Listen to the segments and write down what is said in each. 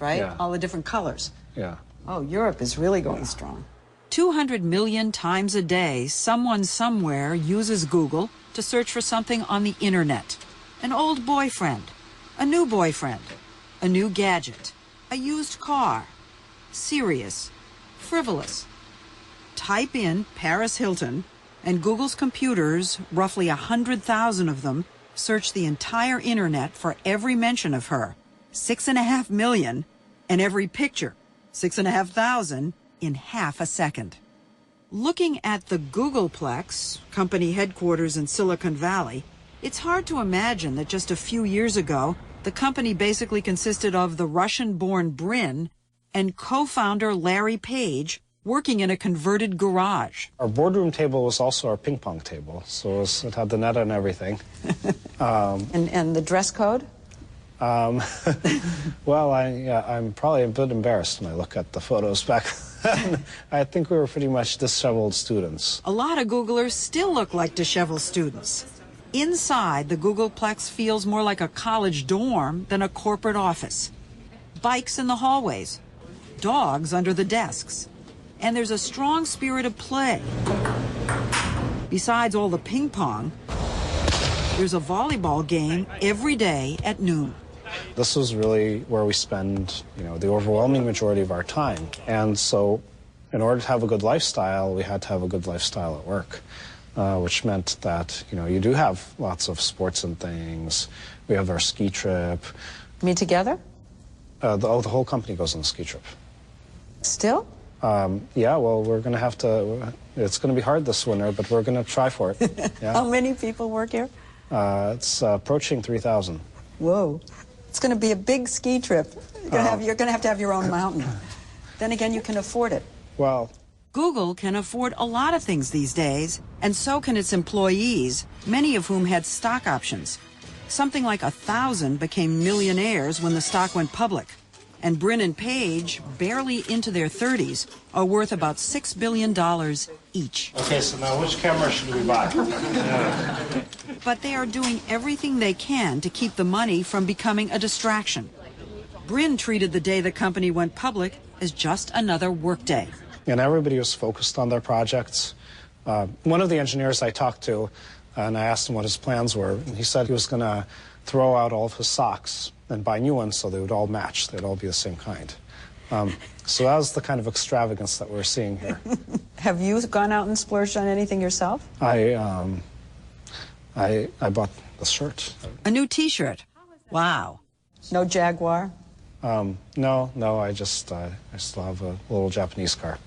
right? Yeah. All the different colors. Yeah. Oh, Europe is really going strong. 200 million times a day, someone somewhere uses Google to search for something on the internet. An old boyfriend, a new boyfriend, a new gadget, a used car. Serious, frivolous. Type in Paris Hilton, and Google's computers, roughly 100,000 of them, search the entire internet for every mention of her, 6.5 million, and every picture, 6,500, in half a second. Looking at the Googleplex, company headquarters in Silicon Valley, it's hard to imagine that just a few years ago, the company basically consisted of the Russian-born Brin and co-founder Larry Page working in a converted garage. Our boardroom table was also our ping pong table, so it had the net and everything. And the dress code? Well, I'm probably a bit embarrassed when I look at the photos back then. I think we were pretty much disheveled students. A lot of Googlers still look like disheveled students. Inside, the Googleplex feels more like a college dorm than a corporate office. Bikes in the hallways, dogs under the desks, and there's a strong spirit of play. Besides all the ping pong, there's a volleyball game every day at noon. This was really where we spend, the overwhelming majority of our time. And so in order to have a good lifestyle, we had to have a good lifestyle at work, which meant that, you do have lots of sports and things. We have our ski trip. You mean together? The whole company goes on a ski trip. Still? Yeah, well, we're going to have to, it's going to be hard this winter, but we're going to try for it. Yeah. How many people work here? It's approaching 3,000. Whoa. It's going to be a big ski trip. You're going to have to have your own mountain. Then again, you can afford it. Well, Google can afford a lot of things these days, and so can its employees, many of whom had stock options. Something like 1,000 became millionaires when the stock went public. And Brin and Page, barely into their 30s, are worth about $6 billion each. okay, so now which camera should we buy? But they are doing everything they can to keep the money from becoming a distraction. Brin treated the day the company went public as just another workday. And everybody was focused on their projects. One of the engineers I talked to, and I asked him what his plans were, and he said he was going to throw out all of his socks and buy new ones so they would all match. They'd all be the same kind. So that was the kind of extravagance that we're seeing here. Have you gone out and splurged on anything yourself? I bought the shirt. A new T-shirt. Wow. No Jaguar? No, I still have a little Japanese car.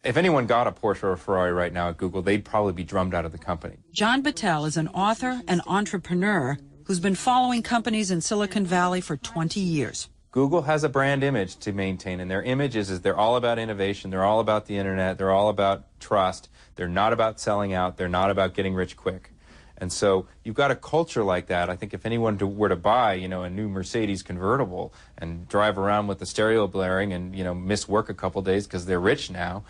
If anyone got a Porsche or a Ferrari right now at Google, they'd probably be drummed out of the company. John Battelle is an author and entrepreneur who's been following companies in Silicon Valley for 20 years. Google has a brand image to maintain, and their image is they're all about innovation, they're all about the internet, they're all about trust, they're not about selling out, they're not about getting rich quick. And so you've got a culture like that. I think if anyone were to buy, a new Mercedes convertible and drive around with the stereo blaring and, miss work a couple days because they're rich now,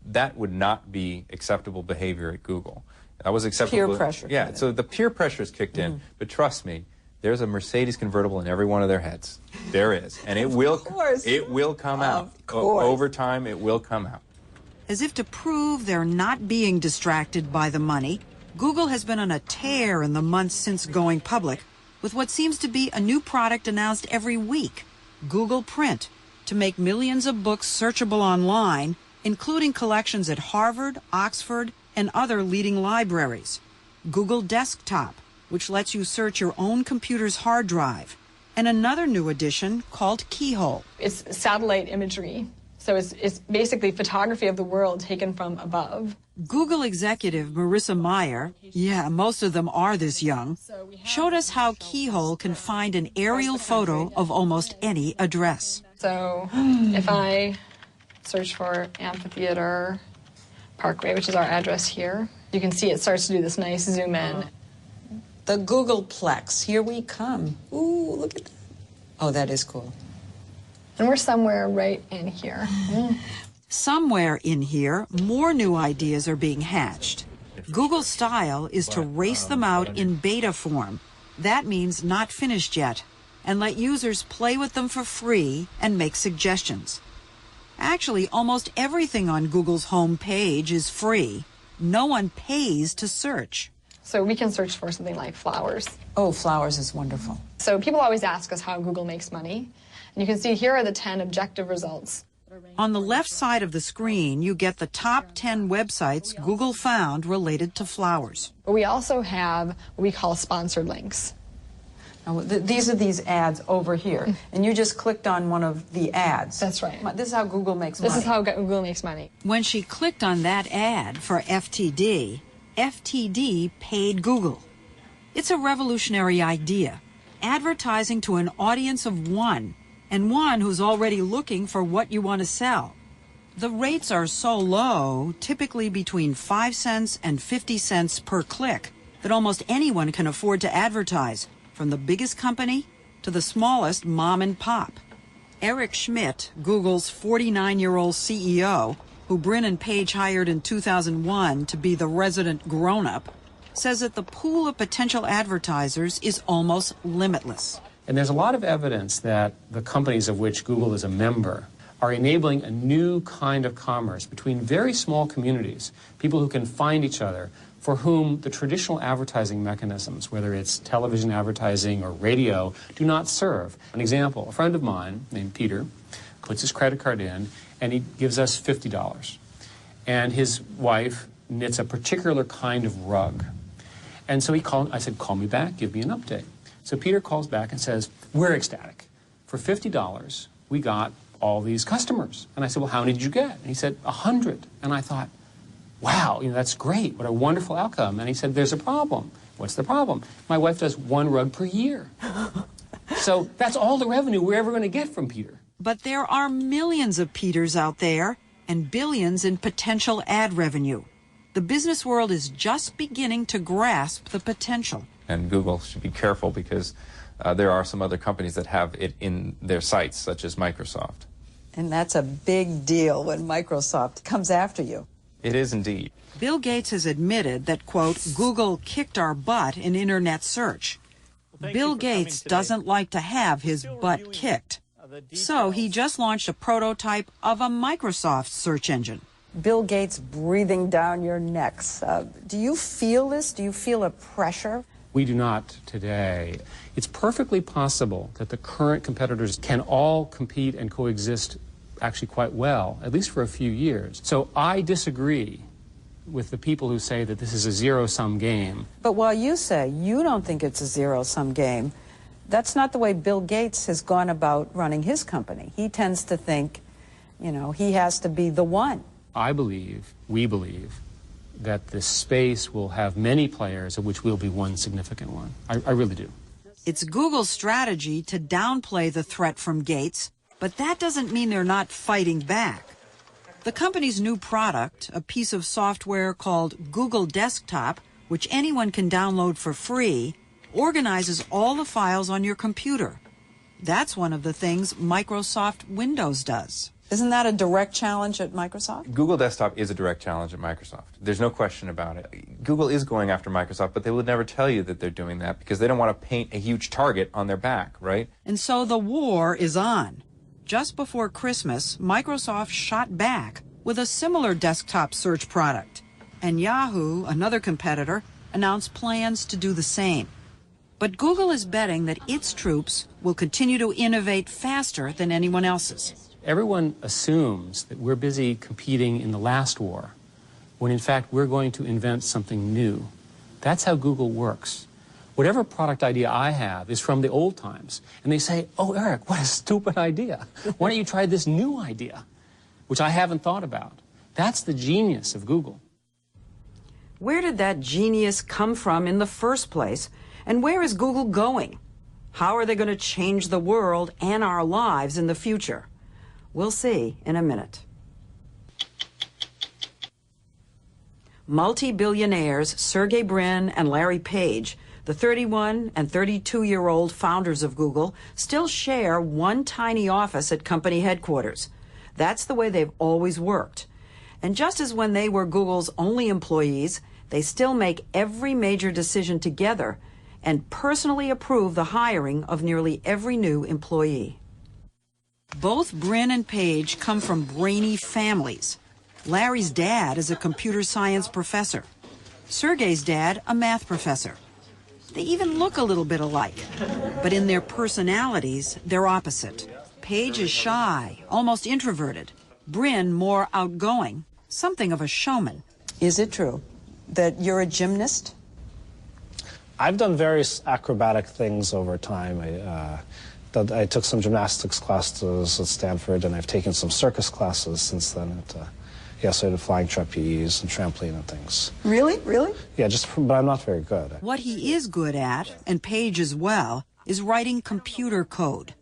that would not be acceptable behavior at Google. That was acceptable. Peer pressure. Yeah, so the peer pressure is kicked in. But trust me, there's a Mercedes convertible in every one of their heads. There is. And it will come out. Over time, it will come out. As if to prove they're not being distracted by the money, Google has been on a tear in the months since going public, with what seems to be a new product announced every week, Google Print, to make millions of books searchable online, including collections at Harvard, Oxford, and other leading libraries. Google Desktop, which lets you search your own computer's hard drive, and another new addition called Keyhole. It's satellite imagery, so it's basically photography of the world taken from above. Google executive Marissa Mayer, yeah, most of them are this young, showed us how Keyhole can find an aerial photo of almost any address. So if I search for Amphitheater Parkway, which is our address here, you can see it starts to do this nice zoom in. The Googleplex, here we come. Ooh, look at that. Oh, that is cool. And we're somewhere right in here. Somewhere in here, more new ideas are being hatched. Google's style is to race them out in beta form. That means not finished yet. and let users play with them for free and make suggestions. Actually, almost everything on Google's home page is free. No one pays to search. So we can search for something like flowers. Oh, flowers is wonderful. So people always ask us how Google makes money. And you can see here are the 10 objective results. On the left side of the screen, you get the top 10 websites Google found related to flowers. But we also have what we call sponsored links. Now, these are these ads over here, and you just clicked on one of the ads. That's right. This is how Google makes money. This is how Google makes money. When she clicked on that ad for FTD, FTD paid Google. It's a revolutionary idea, advertising to an audience of one, and one who's already looking for what you want to sell. The rates are so low, typically between 5 cents and 50 cents per click, that almost anyone can afford to advertise, from the biggest company to the smallest mom and pop. Eric Schmidt, Google's 49-year-old CEO, who Brin and Page hired in 2001 to be the resident grown-up, says that the pool of potential advertisers is almost limitless. And there's a lot of evidence that the companies of which Google is a member are enabling a new kind of commerce between very small communities, people who can find each other, for whom the traditional advertising mechanisms, whether it's television advertising or radio, do not serve. An example, a friend of mine named Peter puts his credit card in and he gives us $50. And his wife knits a particular kind of rug. And so I said, call me back, give me an update. So Peter calls back and says, we're ecstatic. For $50, we got all these customers. And I said, well, how many did you get? And he said, 100. And I thought, wow, that's great. What a wonderful outcome. And he said, there's a problem. What's the problem? My wife does one rug per year. So that's all the revenue we're ever going to get from Peter. But there are millions of Peters out there and billions in potential ad revenue. The business world is just beginning to grasp the potential. And Google should be careful because there are some other companies that have it in their sites, such as Microsoft. And that's a big deal when Microsoft comes after you. It is indeed. Bill Gates has admitted that, quote, Google kicked our butt in internet search. Bill Gates doesn't like to have his butt kicked. So he just launched a prototype of a Microsoft search engine. Bill Gates breathing down your necks. Do you feel this? Do you feel a pressure? We do not today. It's perfectly possible that the current competitors can all compete and coexist actually quite well, at least for a few years. So I disagree with the people who say that this is a zero-sum game. But while you say you don't think it's a zero-sum game, that's not the way Bill Gates has gone about running his company. He tends to think, he has to be the one. I believe, we believe, that this space will have many players, of which we'll be one significant one. I really do. It's Google's strategy to downplay the threat from Gates, but that doesn't mean they're not fighting back. The company's new product, a piece of software called Google Desktop, which anyone can download for free, organizes all the files on your computer. That's one of the things Microsoft Windows does. Isn't that a direct challenge at Microsoft? Google Desktop is a direct challenge at Microsoft. There's no question about it. Google is going after Microsoft, but they would never tell you that they're doing that because they don't want to paint a huge target on their back, right? And so the war is on. Just before Christmas, Microsoft shot back with a similar desktop search product. And Yahoo, another competitor, announced plans to do the same. But Google is betting that its troops will continue to innovate faster than anyone else's. Everyone assumes that we're busy competing in the last war, when in fact we're going to invent something new. That's how Google works. Whatever product idea I have is from the old times. And they say, oh, Eric, what a stupid idea. Why don't you try this new idea, which I haven't thought about? That's the genius of Google. Where did that genius come from in the first place? And where is Google going? How are they going to change the world and our lives in the future? We'll see in a minute. Multi-billionaires Sergey Brin and Larry Page, the 31 and 32-year-old founders of Google, still share one tiny office at company headquarters. That's the way they've always worked. And just as when they were Google's only employees, they still make every major decision together, and personally approve the hiring of nearly every new employee. Both Brin and Page come from brainy families. Larry's dad is a computer science professor. Sergey's dad, a math professor. They even look a little bit alike, but in their personalities, they're opposite. Page is shy, almost introverted. Brin more outgoing, something of a showman. Is it true that you're a gymnast? I've done various acrobatic things over time. I took some gymnastics classes at Stanford, and I've taken some circus classes since then. So I did flying trapeze and trampoline and things. Really? Really? Yeah, but I'm not very good. What he is good at, and Page as well, is writing computer code.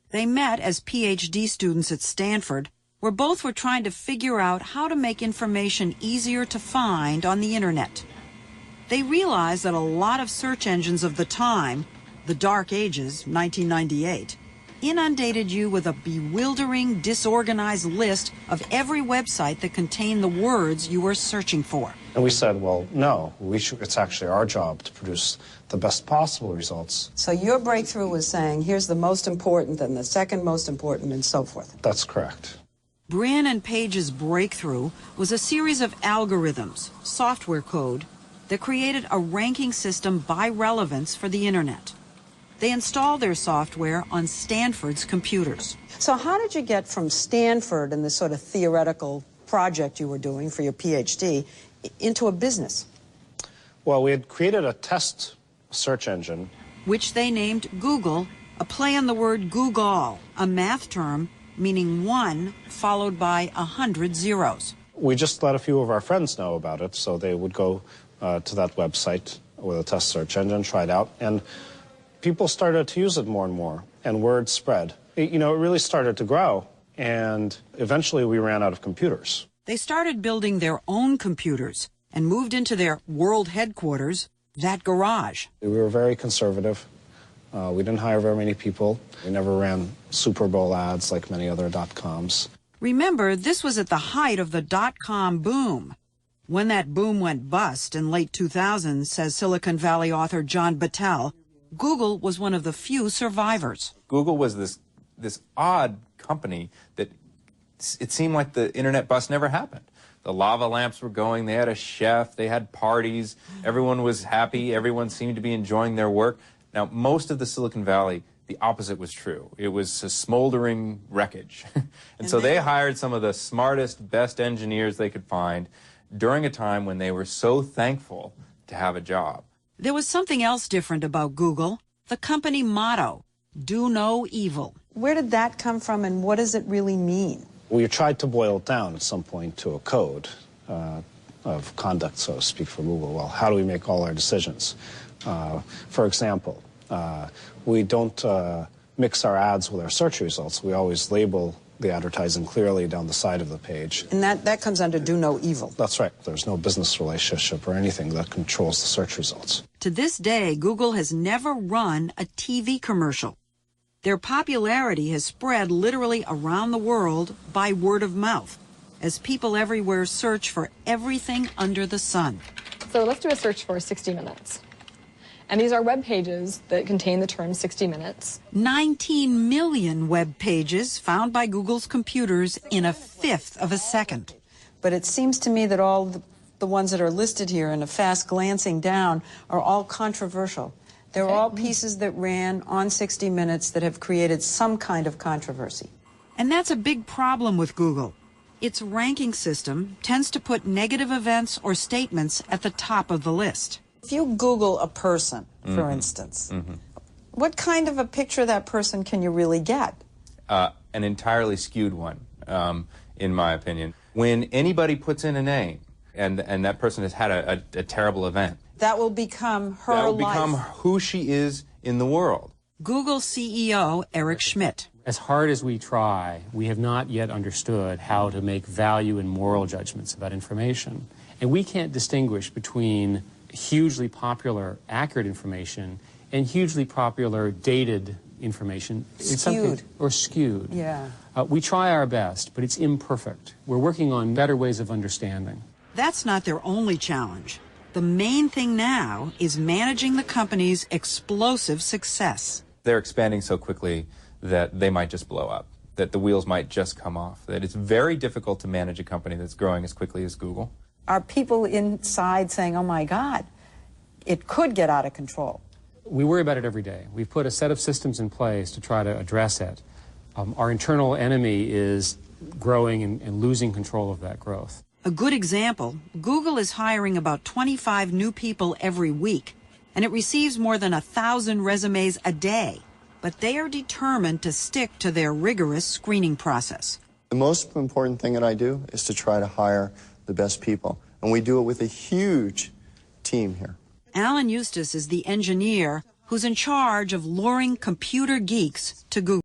They met as PhD students at Stanford, where both were trying to figure out how to make information easier to find on the internet. They realized that a lot of search engines of the time, the Dark Ages, 1998, inundated you with a bewildering, disorganized list of every website that contained the words you were searching for. And we said, well, no, it's actually our job to produce the best possible results. So your breakthrough was saying, here's the most important, and the second most important, and so forth. That's correct. Brin and Page's breakthrough was a series of algorithms, software code, that created a ranking system by relevance for the internet. They installed their software on Stanford's computers. So how did you get from Stanford and this sort of theoretical project you were doing for your PhD into a business? Well, we had created a test search engine, which they named Google, a play on the word Google, a math term meaning 1 followed by 100 zeros. We just let a few of our friends know about it, so they would go to that website with a test search engine, try it out, and people started to use it more and more, and word spread. It really started to grow, and eventually we ran out of computers. They started building their own computers and moved into their world headquarters, that garage. We were very conservative. We didn't hire very many people. We never ran Super Bowl ads like many other dot-coms. Remember, this was at the height of the dot-com boom. When that boom went bust in late 2000, says Silicon Valley author John Battelle, Google was one of the few survivors. Google was this odd company that it seemed like the internet bust never happened. The lava lamps were going, they had a chef, they had parties, everyone was happy, everyone seemed to be enjoying their work. Now, most of the Silicon Valley, the opposite was true. It was a smoldering wreckage. and so they hired some of the smartest, best engineers they could find during a time when they were so thankful to have a job. There was something else different about Google, the company motto, do no evil. Where did that come from, and what does it really mean? We tried to boil it down at some point to a code of conduct, so to speak, for Google. Well, how do we make all our decisions? For example, we don't mix our ads with our search results. We always label the advertising clearly down the side of the page. And that comes under do no evil. That's right. There's no business relationship or anything that controls the search results. To this day, Google has never run a TV commercial. Their popularity has spread literally around the world by word of mouth, as people everywhere search for everything under the sun. So let's do a search for 60 minutes. And these are web pages that contain the term 60 minutes. 19 million web pages found by Google's computers in a fifth of a second. But it seems to me that all the ones that are listed here in a fast glancing down are all controversial. They're all pieces that ran on 60 Minutes that have created some kind of controversy. And that's a big problem with Google. Its ranking system tends to put negative events or statements at the top of the list. If you Google a person, for instance, what kind of a picture of that person can you really get? An entirely skewed one, in my opinion. When anybody puts in a name and that person has had a terrible event, that will become her life. That will become who she is in the world. Google CEO Eric Schmidt. As hard as we try, we have not yet understood how to make value and moral judgments about information. And we can't distinguish between hugely popular, accurate information and hugely popular, dated information. Skewed. Or skewed. Yeah. We try our best, but it's imperfect. We're working on better ways of understanding. That's not their only challenge. The main thing now is managing the company's explosive success. They're expanding so quickly that they might just blow up, that the wheels might just come off, that it's very difficult to manage a company that's growing as quickly as Google. Are people inside saying, oh my God, it could get out of control? We worry about it every day. We've put a set of systems in place to try to address it. Our internal enemy is growing and losing control of that growth. A good example, Google is hiring about 25 new people every week, and it receives more than 1,000 resumes a day. But they are determined to stick to their rigorous screening process. The most important thing that I do is to try to hire the best people, and we do it with a huge team here. Alan Eustace is the engineer who's in charge of luring computer geeks to Google.